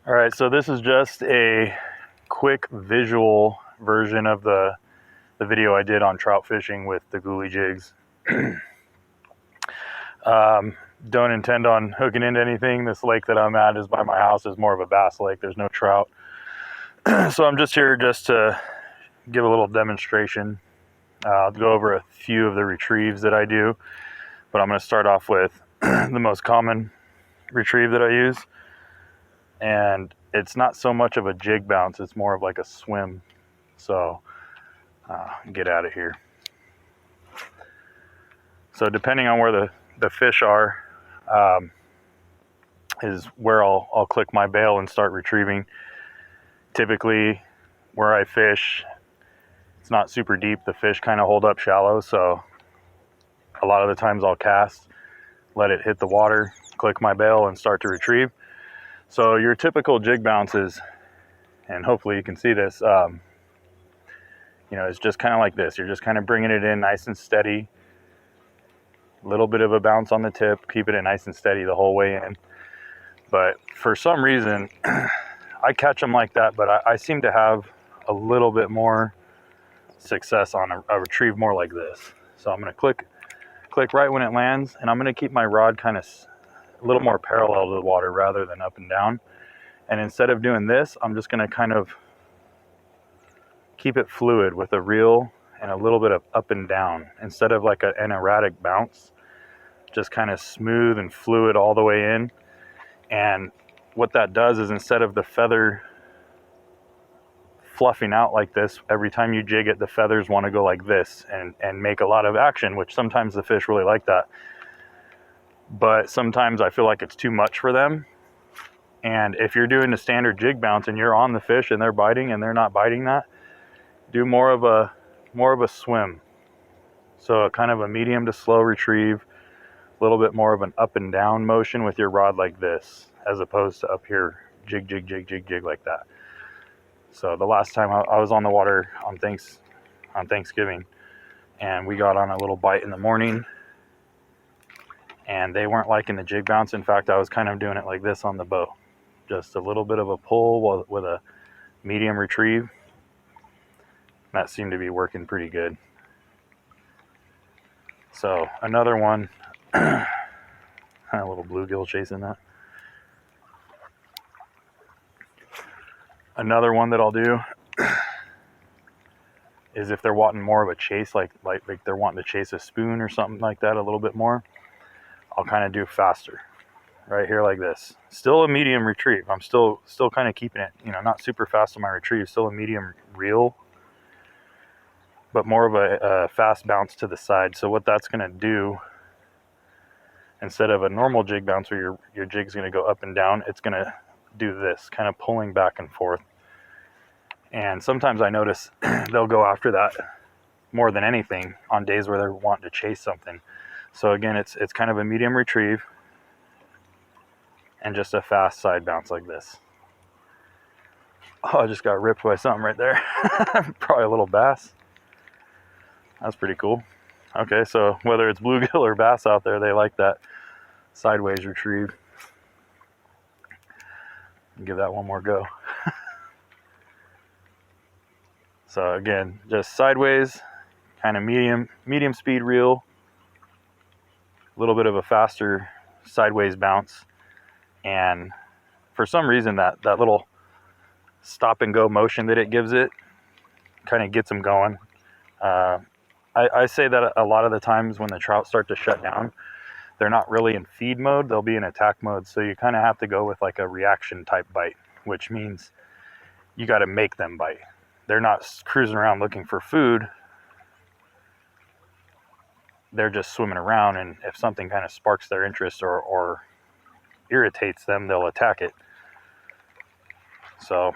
All right, so this is just a quick visual version of the video I did on trout fishing with the Ghoulie Jigs. Don't intend on hooking into anything. This lake that I'm at is by my house, is more of a bass lake. There's no trout. So I'm just here just to give a little demonstration. I'll go over a few of the retrieves that I do, but I'm going to start off with the most common retrieve that I use. And it's not so much of a jig bounce, it's more of like a swim. So get out of here. So depending on where the fish are, is where I'll click my bail and start retrieving. Typically where I fish, it's not super deep. The fish kind of hold up shallow, so a lot of the times I'll cast, let it hit the water, click my bail and start to retrieve. So your typical jig bounces, and hopefully you can see this, it's just kind of like this. You're just kind of bringing it in nice and steady. A little bit of a bounce on the tip, keeping it nice and steady the whole way in. But for some reason, I catch them like that, but I seem to have a little bit more success on a retrieve more like this. So I'm going to click right when it lands, and I'm going to keep my rod kind of a little more parallel to the water rather than up and down. And instead of doing this, I'm just going to kind of keep it fluid with a reel and a little bit of up and down instead of like an erratic bounce. Just kind of smooth and fluid all the way in. And what that does is, instead of the feather fluffing out like this, every time you jig it, the feathers want to go like this and make a lot of action, which sometimes the fish really like that. But sometimes I feel like it's too much for them. And if you're doing a standard jig bounce and you're on the fish and they're biting and they're not biting that, do more of a swim. So kind of a medium to slow retrieve, a little bit more of an up and down motion with your rod like this, as opposed to up here, jig, jig, jig, jig, jig like that. So the last time I was on the water on Thanksgiving, and we got on a little bite in the morning, and they weren't liking the jig bounce. In fact, I was kind of doing it like this on the boat. Just a little bit of a pull with a medium retrieve. That seemed to be working pretty good. So another one, a little bluegill chasing that. Another one that I'll do is if they're wanting more of a chase, like they're wanting to chase a spoon or something like that a little bit more, I'll kind of do faster. Right here like this. Still a medium retrieve. I'm still kind of keeping it, not super fast on my retrieve. Still a medium reel, but more of a fast bounce to the side. So what that's going to do, instead of a normal jig bounce where your jig's going to go up and down, it's going to do this, kind of pulling back and forth. And sometimes I notice they'll go after that more than anything on days where they're wanting to chase something. So again, it's kind of a medium retrieve and just a fast side bounce like this. Oh, I just got ripped by something right there. Probably a little bass. That's pretty cool. Okay, so whether it's bluegill or bass out there, they like that sideways retrieve. Give that one more go. So again, just sideways, kind of medium speed reel, a little bit of a faster sideways bounce. And for some reason, that little stop and go motion that it gives it kind of gets them going. I say that a lot of the times when the trout start to shut down, they're not really in feed mode, they'll be in attack mode. So you kind of have to go with like a reaction type bite, which means you got to make them bite. They're not cruising around looking for food. They're just swimming around, and if something kind of sparks their interest or irritates them, they'll attack it. So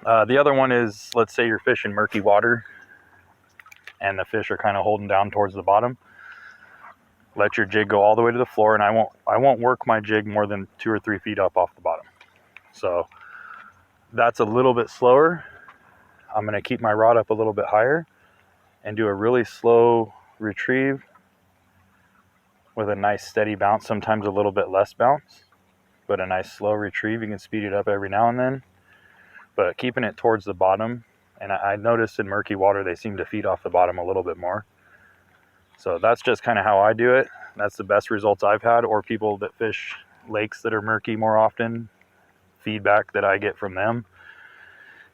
the other one is, let's say you're fishing murky water and the fish are kind of holding down towards the bottom. Let your jig go all the way to the floor, and I won't work my jig more than 2 or 3 feet up off the bottom. So that's a little bit slower. I'm going to keep my rod up a little bit higher and do a really slow retrieve with a nice steady bounce, sometimes a little bit less bounce. but a nice slow retrieve. You can speed it up every now and then, but keeping it towards the bottom. And I noticed in murky water, they seem to feed off the bottom a little bit more. So that's just kind of how I do it. That's the best results I've had, or people that fish lakes that are murky more often, feedback that I get from them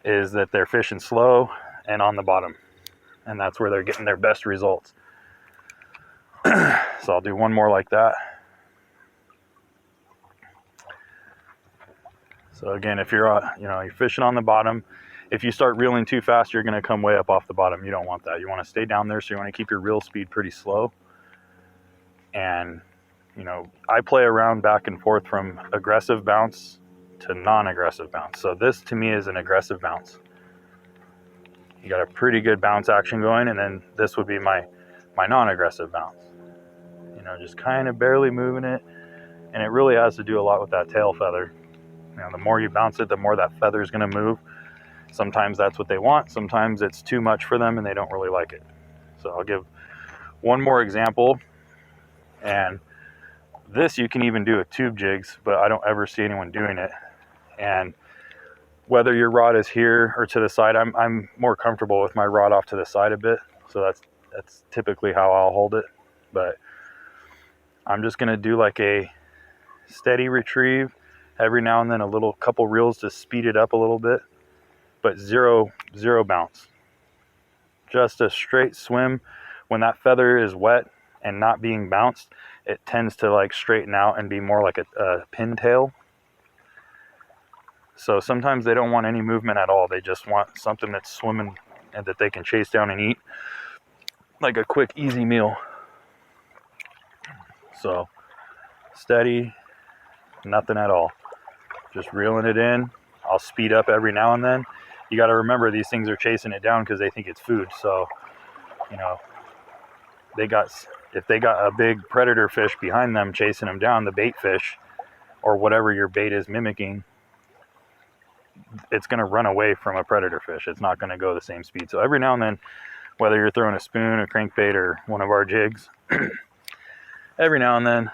is that they're fishing slow and on the bottom. And that's where they're getting their best results. So I'll do one more like that. So again, if you're you're fishing on the bottom, if you start reeling too fast, you're going to come way up off the bottom. You don't want that. You want to stay down there, so you want to keep your reel speed pretty slow. And I play around back and forth from aggressive bounce to non-aggressive bounce. So this to me is an aggressive bounce. You got a pretty good bounce action going, and then this would be my non-aggressive bounce. Just kind of barely moving it, and it really has to do a lot with that tail feather. The more you bounce it, the more that feather is going to move. Sometimes that's what they want. Sometimes it's too much for them and they don't really like it. So I'll give one more example. And this you can even do with tube jigs, but I don't ever see anyone doing it. And whether your rod is here or to the side, I'm more comfortable with my rod off to the side a bit. So that's typically how I'll hold it. But I'm just going to do like a steady retrieve. Every now and then a couple reels to speed it up a little bit, but zero bounce. Just a straight swim. When that feather is wet and not being bounced, it tends to like straighten out and be more like a pintail. So sometimes they don't want any movement at all. They just want something that's swimming and that they can chase down and eat, like a quick, easy meal. So steady, nothing at all. Just reeling it in. I'll speed up every now and then. You got to remember, these things are chasing it down because they think it's food. So, if they got a big predator fish behind them chasing them down, the bait fish or whatever your bait is mimicking, it's going to run away from a predator fish. It's not going to go the same speed. So every now and then, whether you're throwing a spoon, a crankbait, or one of our jigs, every now and then,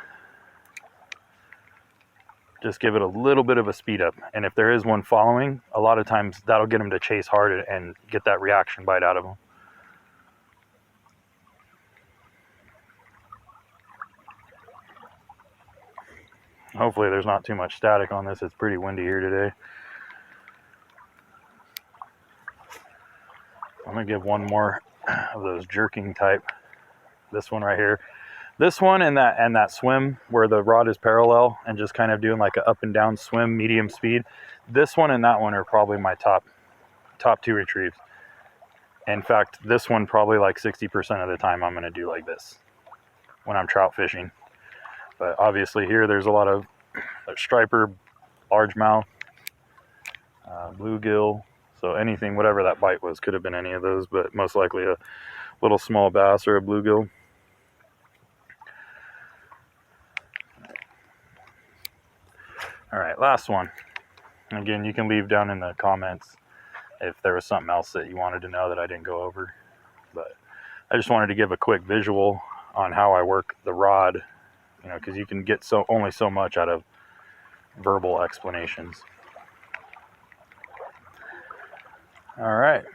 just give it a little bit of a speed up. And if there is one following, a lot of times that'll get them to chase hard and get that reaction bite out of them. Hopefully there's not too much static on this. It's pretty windy here today. I'm going to give one more of those jerking type. This one right here. This one and that swim where the rod is parallel and just kind of doing like an up and down swim, medium speed. This one and that one are probably my top two retrieves. In fact, this one probably like 60% of the time I'm going to do like this when I'm trout fishing. But obviously here there's a lot of striper, largemouth, bluegill. So anything, whatever that bite was, could have been any of those, but most likely a little small bass or a bluegill. All right, last one. Again, you can leave down in the comments if there was something else that you wanted to know that I didn't go over. But I just wanted to give a quick visual on how I work the rod, because you can get only so much out of verbal explanations. All right.